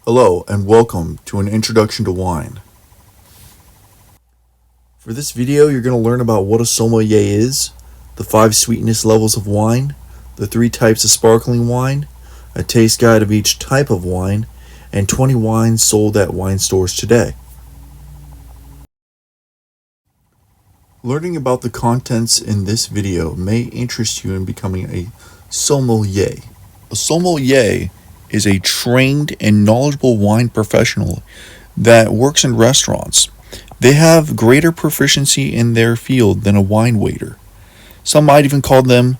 Hello and welcome to an introduction to wine. For this video, you're going to learn about what a sommelier is, the 5 sweetness levels of wine, the 3 types of sparkling wine, a taste guide of each type of wine, and 20 wines sold at wine stores today. Learning about the contents in this video may interest you in becoming a sommelier. A sommelier is a trained and knowledgeable wine professional that works in restaurants. They have greater proficiency in their field than a wine waiter. Some might even call them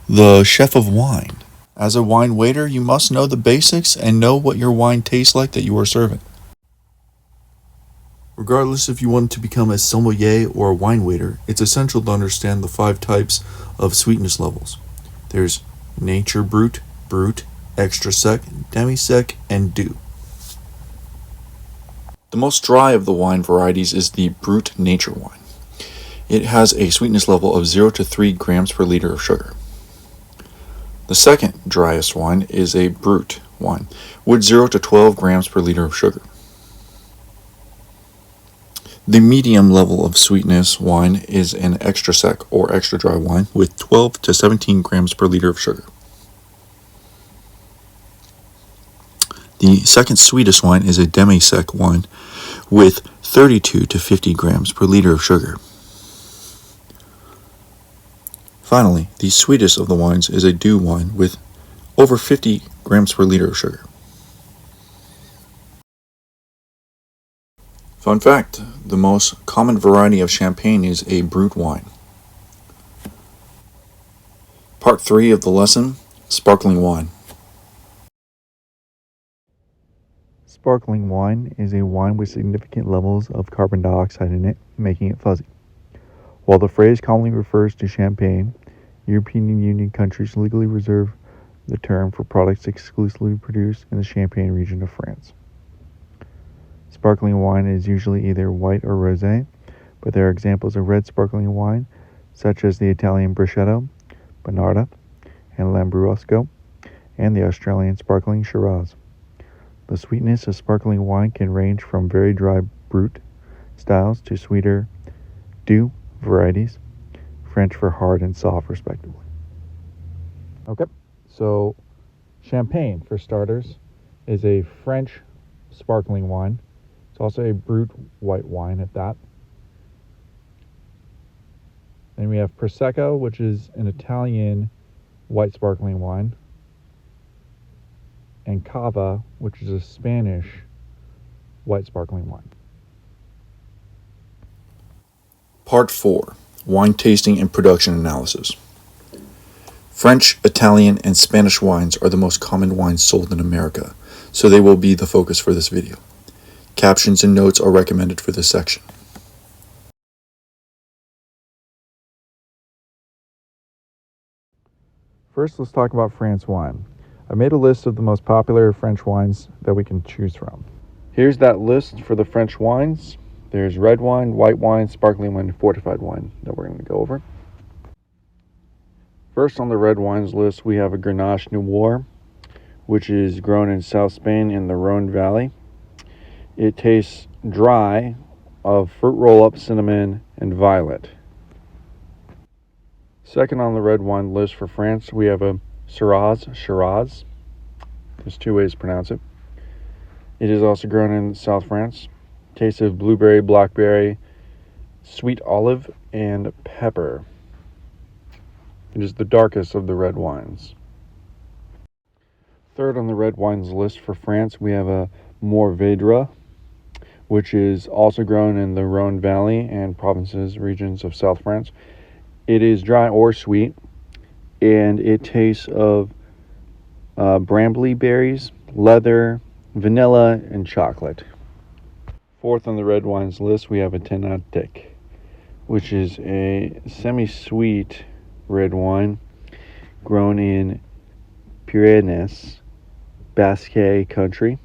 the chef of wine. As a wine waiter, you must know the basics and know what your wine tastes like that you are serving. Regardless if you want to become a sommelier or a wine waiter, it's essential to understand the 5 types of sweetness levels. There's nature brut, brut, extra sec, demi-sec, and doux. The most dry of the wine varieties is the brut nature wine. It has a sweetness level of 0 to 3 grams per liter of sugar. The second driest wine is a brut wine with 0 to 12 grams per liter of sugar. The medium level of sweetness wine is an extra sec or extra dry wine with 12 to 17 grams per liter of sugar. The second sweetest wine is a demi-sec wine with 32 to 50 grams per liter of sugar. Finally, the sweetest of the wines is a doux wine with over 50 grams per liter of sugar. Fun fact, the most common variety of champagne is a brut wine. Part 3 of the lesson, sparkling wine. Sparkling wine is a wine with significant levels of carbon dioxide in it, making it fuzzy. While the phrase commonly refers to champagne, European Union countries legally reserve the term for products exclusively produced in the Champagne region of France. Sparkling wine is usually either white or rosé, but there are examples of red sparkling wine, such as the Italian Brichetto, Bonarda, and Lambrusco, and the Australian sparkling Shiraz. The sweetness of sparkling wine can range from very dry brut styles to sweeter doux varieties, French for hard and soft, respectively. Okay, so champagne, for starters, is a French sparkling wine. It's also a brut white wine at that. Then we have Prosecco, which is an Italian white sparkling wine, and Cava, which is a Spanish white sparkling wine. Part 4. Wine tasting and production analysis. French, Italian, and Spanish wines are the most common wines sold in America, so they will be the focus for this video. Captions and notes are recommended for this section. First, let's talk about France wine. I made a list of the most popular French wines that we can choose from. Here's that list for the French wines. There's red wine, white wine, sparkling wine, and fortified wine that we're going to go over. First on the red wines list, we have a Grenache Noir, which is grown in South Spain in the Rhone Valley. It tastes dry, of fruit roll-up, cinnamon, and violet. Second on the red wine list for France, we have a Shiraz. There's 2 ways to pronounce it. It is also grown in South France. Taste of blueberry, blackberry, sweet olive, and pepper. It is the darkest of the red wines. Third on the red wines list for France, we have a Mourvedre, which is also grown in the Rhone Valley and provinces, regions of South France. It is dry or sweet, and it tastes of brambly berries, leather, vanilla, and chocolate. Fourth on the red wines list, we have a Tenatic, which is a semi-sweet red wine grown in Pyrenees, Basque country.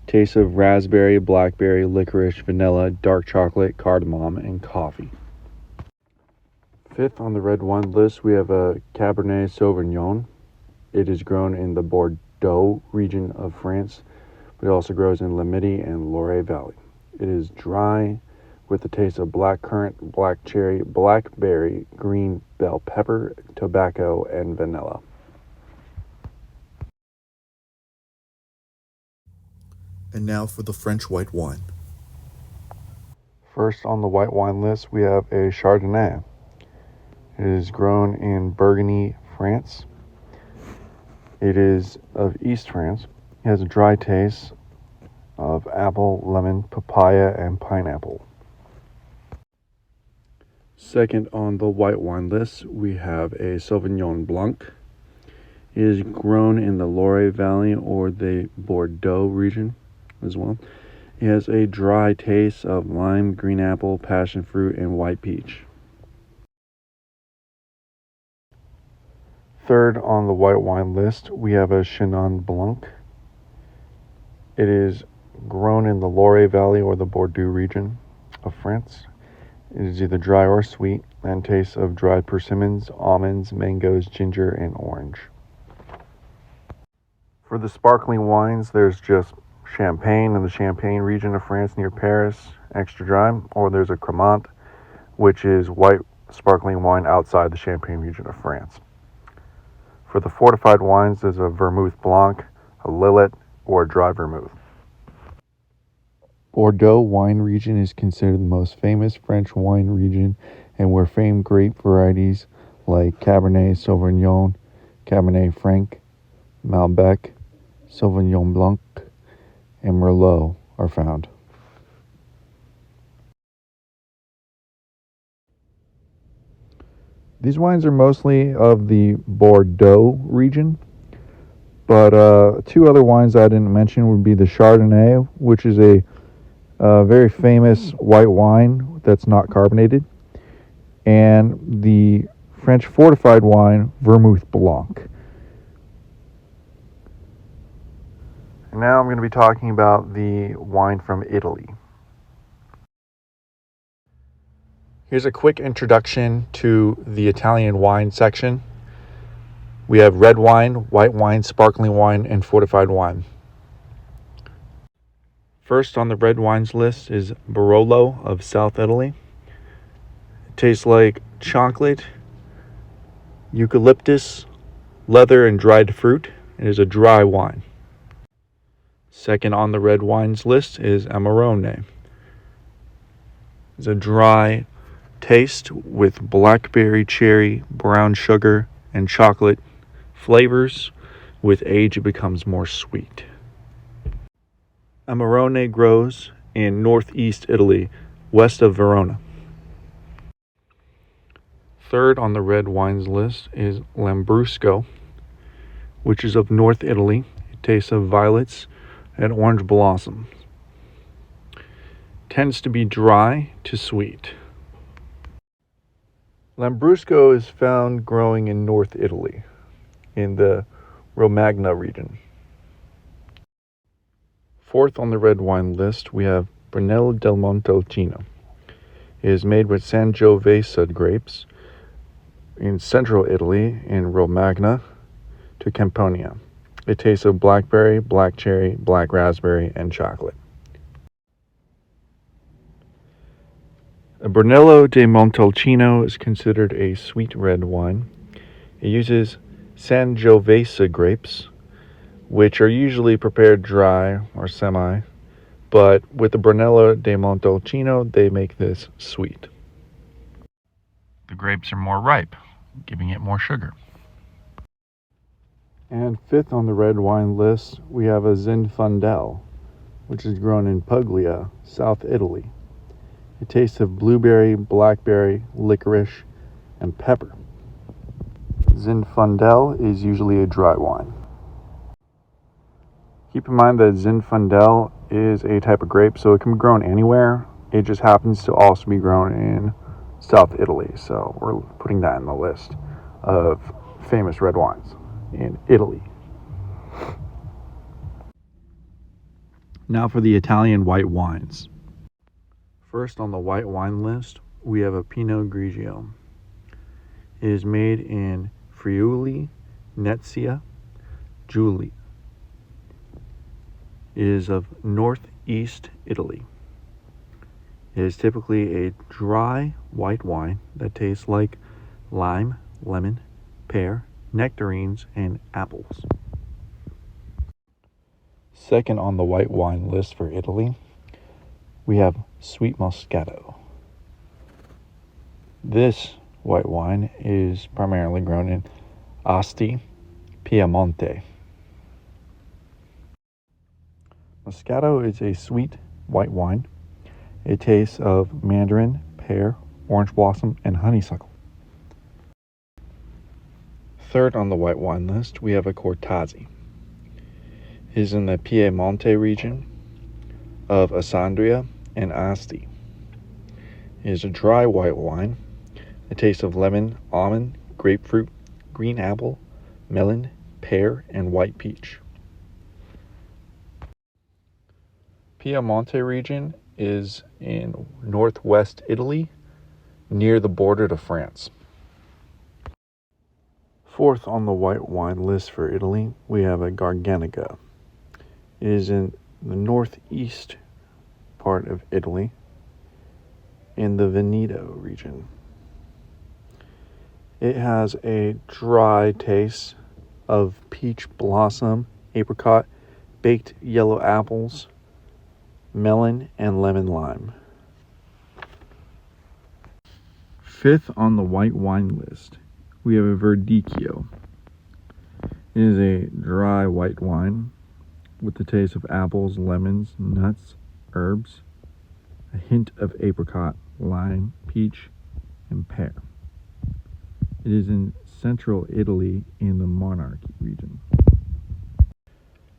Taste of raspberry, blackberry, licorice, vanilla, dark chocolate, cardamom, and coffee. Fifth on the red wine list, we have a Cabernet Sauvignon. It is grown in the Bordeaux region of France. but it also grows in Limiti and Loire Valley. It is dry with the taste of black currant, black cherry, blackberry, green bell pepper, tobacco, and vanilla. And now for the French white wine. First on the white wine list, we have a Chardonnay. It is grown in Burgundy, France. It is of East France. It has a dry taste of apple, lemon, papaya, and pineapple. Second on the white wine list, we have a Sauvignon Blanc. It is grown in the Loire Valley or the Bordeaux region as well. It has a dry taste of lime, green apple, passion fruit, and white peach. Third on the white wine list, we have a Chenin Blanc. It is grown in the Loire Valley or the Bordeaux region of France. It is either dry or sweet and tastes of dried persimmons, almonds, mangoes, ginger, and orange. For the sparkling wines, there's just Champagne in the Champagne region of France near Paris, extra dry, or there's a Cremant, which is white sparkling wine outside the Champagne region of France. For the fortified wines, there's a Vermouth Blanc, a Lillet, or a dry vermouth. Bordeaux wine region is considered the most famous French wine region, and where famed grape varieties like Cabernet Sauvignon, Cabernet Franc, Malbec, Sauvignon Blanc, and Merlot are found. These wines are mostly of the Bordeaux region, but two other wines I didn't mention would be the Chardonnay, which is a very famous white wine that's not carbonated, and the French fortified wine, Vermouth Blanc. And now I'm going to be talking about the wine from Italy. Here's a quick introduction to the Italian wine section. We have red wine, white wine, sparkling wine, and fortified wine. First on the red wines list is Barolo of South Italy. It tastes like chocolate, eucalyptus, leather, and dried fruit. It is a dry wine. Second on the red wines list is Amarone. It's a dry taste with blackberry, cherry, brown sugar, and chocolate flavors. With age, it becomes more sweet. Amarone grows in northeast Italy, west of Verona. Third on the red wines list is Lambrusco, which is of North Italy. It tastes of violets and orange blossoms. Tends to be dry to sweet. Lambrusco is found growing in North Italy, in the Romagna region. Fourth on the red wine list, we have Brunello del Montalcino. It is made with Sangiovese grapes in central Italy, in Romagna to Campania. It tastes of blackberry, black cherry, black raspberry, and chocolate. A Brunello de Montalcino is considered a sweet red wine. It uses Sangiovese grapes, which are usually prepared dry or semi, but with the Brunello de Montalcino, they make this sweet. The grapes are more ripe, giving it more sugar. And fifth on the red wine list, we have a Zinfandel, which is grown in Puglia, South Italy. It tastes of blueberry, blackberry, licorice, and pepper. Zinfandel is usually a dry wine. Keep in mind that Zinfandel is a type of grape, so it can be grown anywhere. It just happens to also be grown in South Italy, so we're putting that in the list of famous red wines in Italy. Now for the Italian white wines. First on the white wine list, we have a Pinot Grigio. It is made in Friuli, Venezia, Giulia. is of northeast Italy. It is typically a dry white wine that tastes like lime, lemon, pear, nectarines, and apples. Second on the white wine list for Italy, we have Sweet Moscato. This white wine is primarily grown in Asti, Piemonte. Moscato is a sweet white wine. It tastes of mandarin, pear, orange blossom, and honeysuckle. Third on the white wine list, we have a Cortazzi. It is in the Piemonte region of Asandria and Asti. It is a dry white wine. It tastes of lemon, almond, grapefruit, green apple, melon, pear, and white peach. Piemonte region is in northwest Italy, near the border to France. Fourth on the white wine list for Italy, we have a Garganega. It is in the northeast part of Italy, in the Veneto region. It has a dry taste of peach blossom, apricot, baked yellow apples, melon, and lemon lime. Fifth on the white wine list, we have a Verdicchio. It is a dry white wine with the taste of apples, lemons, nuts, herbs, a hint of apricot, lime, peach, and pear. It is in central Italy in the Monarchy region.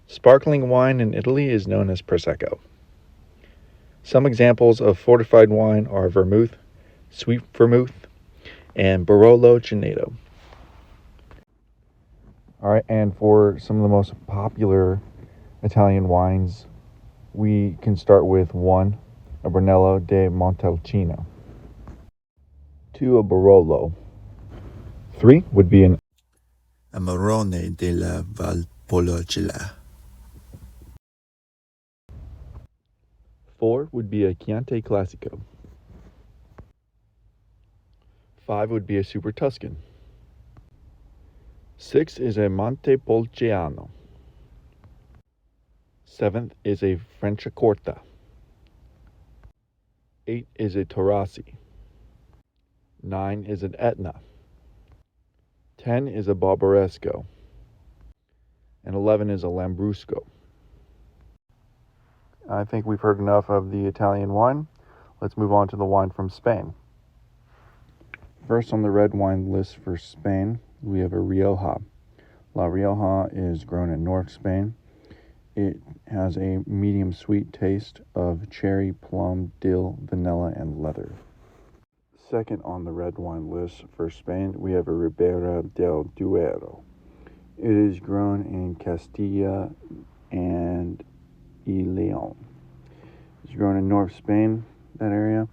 Sparkling wine in Italy is known as Prosecco. Some examples of fortified wine are vermouth, sweet vermouth, and Barolo Geneto. All right, and for some of the most popular Italian wines, we can start with 1, a Brunello de Montalcino. 2, a Barolo. 3 would be an Amarone della Valpolicella. 4 would be a Chianti Classico. 5 would be a Super Tuscan. 6 is a Montepulciano. 7th is a Franciacorta. 8 is a Taurasi. 9 is an Etna. 10 is a Barbaresco. And 11 is a Lambrusco. I think we've heard enough of the Italian wine. Let's move on to the wine from Spain. First on the red wine list for Spain, we have a Rioja. La Rioja is grown in North Spain. It has a medium sweet taste of cherry, plum, dill, vanilla, and leather. Second on the red wine list for Spain, we have a Ribera del Duero. It is grown in Castilla and Leon. It's grown in North Spain, that area,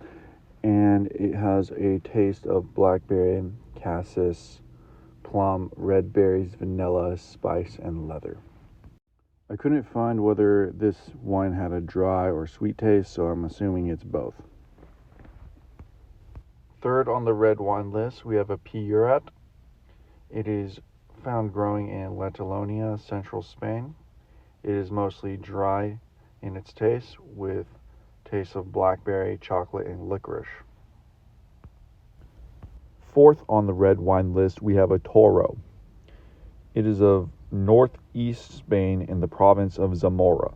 and it has a taste of blackberry, cassis, plum, red berries, vanilla, spice, and leather. I couldn't find whether this wine had a dry or sweet taste, so I'm assuming it's both. Third on the red wine list, we have a Priorat. It is found growing in Catalonia, central Spain. It is mostly dry in its taste, with tastes of blackberry, chocolate, and licorice. Fourth on the red wine list, we have a Toro. It is of northeast Spain in the province of Zamora.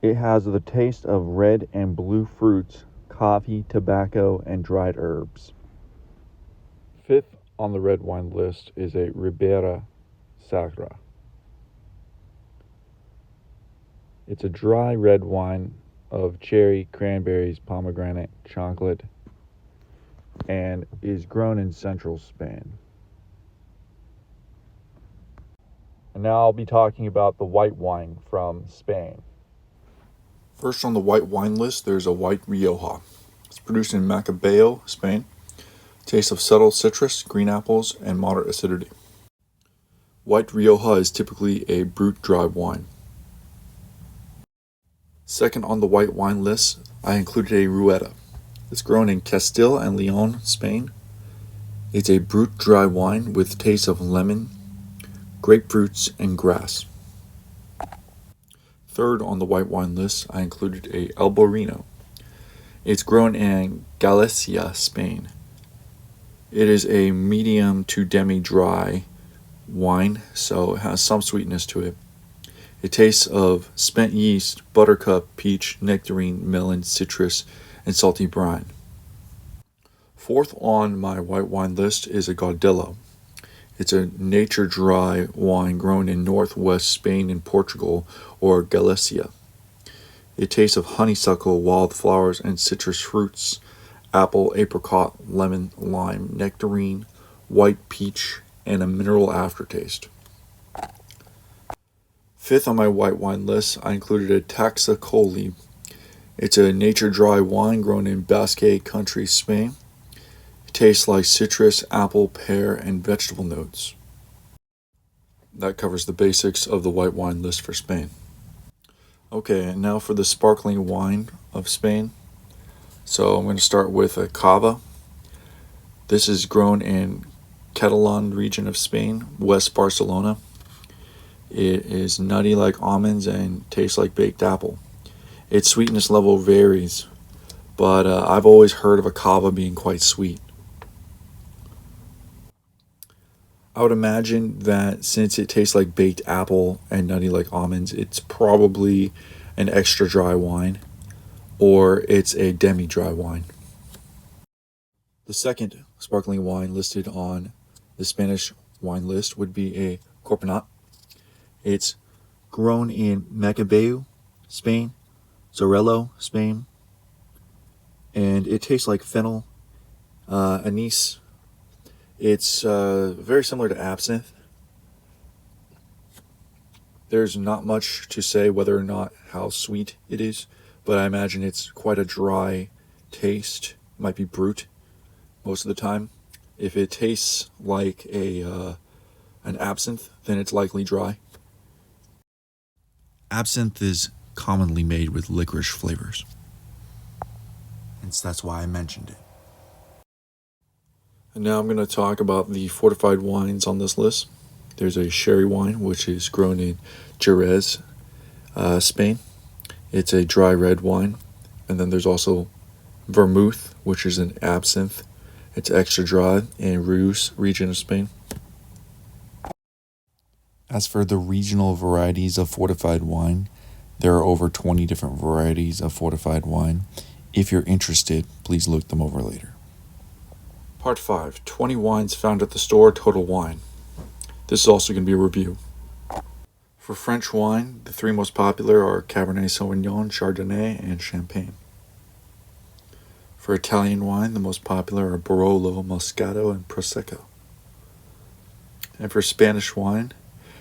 It has the taste of red and blue fruits, coffee, tobacco, and dried herbs. Fifth on the red wine list is a Ribera Sacra. It's a dry red wine of cherry, cranberries, pomegranate, chocolate, and is grown in central Spain. And now I'll be talking about the white wine from Spain. First on the white wine list, there's a white Rioja. It's produced in Macabeo, Spain. Taste of subtle citrus, green apples, and moderate acidity. White Rioja is typically a brut dry wine. Second on the white wine list, I included a Rueda. It's grown in Castile and Leon, Spain. It's a brut dry wine with taste of lemon, grapefruits, and grass. Third on the white wine list, I included a Albarino. It's grown in Galicia, Spain. It is a medium to demi-dry wine, so it has some sweetness to it. It tastes of spent yeast, buttercup, peach, nectarine, melon, citrus, and salty brine. Fourth on my white wine list is a Gaudello. It's a nature dry wine grown in northwest Spain and Portugal, or Galicia. It tastes of honeysuckle, wildflowers, and citrus fruits, apple, apricot, lemon, lime, nectarine, white peach, and a mineral aftertaste. Fifth on my white wine list, I included a Taxa Colli. It's a nature dry wine grown in Basque Country, Spain. It tastes like citrus, apple, pear, and vegetable notes. That covers the basics of the white wine list for Spain. Okay, and now for the sparkling wine of Spain. So I'm going to start with a cava. This is grown in Catalan region of Spain, West Barcelona. It is nutty like almonds and tastes like baked apple. Its sweetness level varies, but I've always heard of a cava being quite sweet. I would imagine that since it tastes like baked apple and nutty like almonds, it's probably an extra dry wine, or it's a demi-dry wine. The second sparkling wine listed on the Spanish wine list would be a Corponat. It's grown in Macabeu, Spain, Zorello, Spain, and it tastes like fennel, anise. It's very similar to absinthe. There's not much to say whether or not how sweet it is, but I imagine it's quite a dry taste. It might be brut most of the time. If it tastes like an absinthe, then it's likely dry. Absinthe is commonly made with licorice flavors, and that's why I mentioned it. And now I'm going to talk about the fortified wines on this list. There's a sherry wine, which is grown in Jerez, Spain. It's a dry red wine. And then there's also vermouth, which is an absinthe. It's extra dry in Reus region of Spain. As for the regional varieties of fortified wine, there are over 20 different varieties of fortified wine. If you're interested, please look them over later. Part 5, 20 wines found at the store, total wine. This is also going to be a review. For French wine, the three most popular are Cabernet Sauvignon, Chardonnay, and Champagne. For Italian wine, the most popular are Barolo, Moscato, and Prosecco. And for Spanish wine,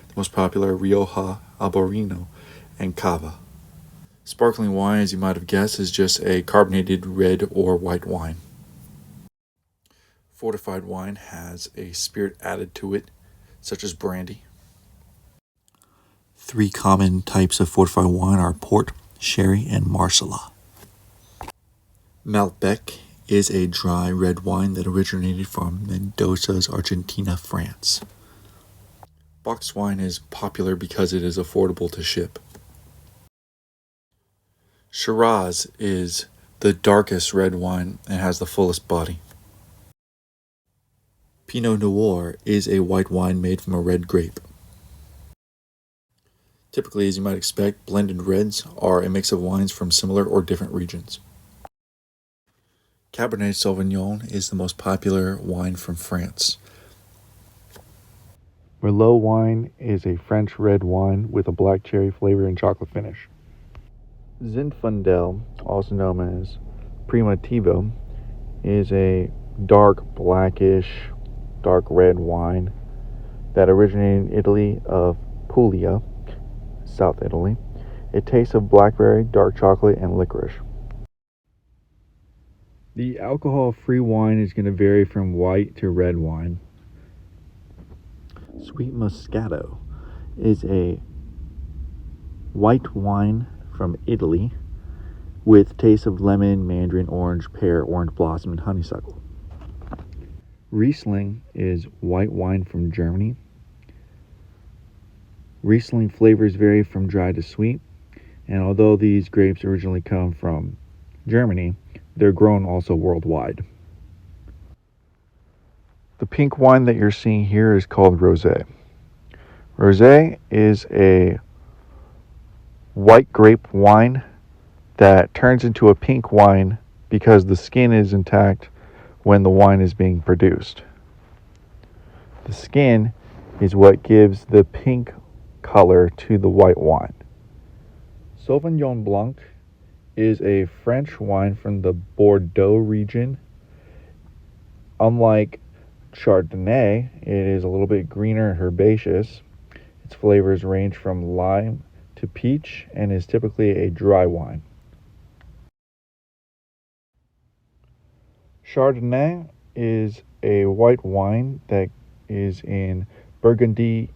the most popular are Rioja, Albarino, and Cava. Sparkling wine, as you might have guessed, is just a carbonated red or white wine. Fortified wine has a spirit added to it, such as brandy. Three common types of fortified wine are port, sherry, and marsala. Malbec is a dry red wine that originated from Mendoza's Argentina, France. Boxed wine is popular because it is affordable to ship. Shiraz is the darkest red wine and has the fullest body. Pinot Noir is a white wine made from a red grape. Typically, as you might expect, blended reds are a mix of wines from similar or different regions. Cabernet Sauvignon is the most popular wine from France. Merlot wine is a French red wine with a black cherry flavor and chocolate finish. Zinfandel, also known as Primitivo, is a dark blackish, dark red wine that originated in Italy of Puglia, South Italy. It tastes of blackberry, dark chocolate, and licorice. The alcohol-free wine is going to vary from white to red wine. Sweet Moscato is a white wine from Italy with taste of lemon, mandarin, orange, pear, orange blossom, and honeysuckle. Riesling is white wine from Germany. Riesling flavors vary from dry to sweet, and although these grapes originally come from Germany, they're grown also worldwide. The pink wine that you're seeing here is called rosé. Rosé is a white grape wine that turns into a pink wine because the skin is intact when the wine is being produced. The skin is what gives the pink color to the white wine. Sauvignon Blanc is a French wine from the Bordeaux region. Unlike Chardonnay, it is a little bit greener and herbaceous. Its flavors range from lime to peach and is typically a dry wine. Chardonnay is a white wine that is in Burgundy,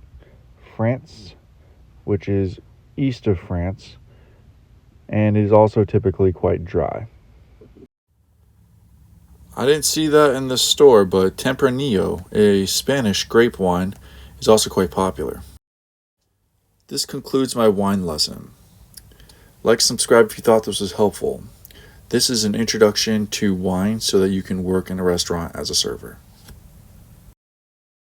France, which is east of France, and is also typically quite dry. I didn't see that in the store, but Tempranillo, a Spanish grape wine, is also quite popular. This concludes my wine lesson. Like, subscribe if you thought this was helpful. This is an introduction to wine so that you can work in a restaurant as a server.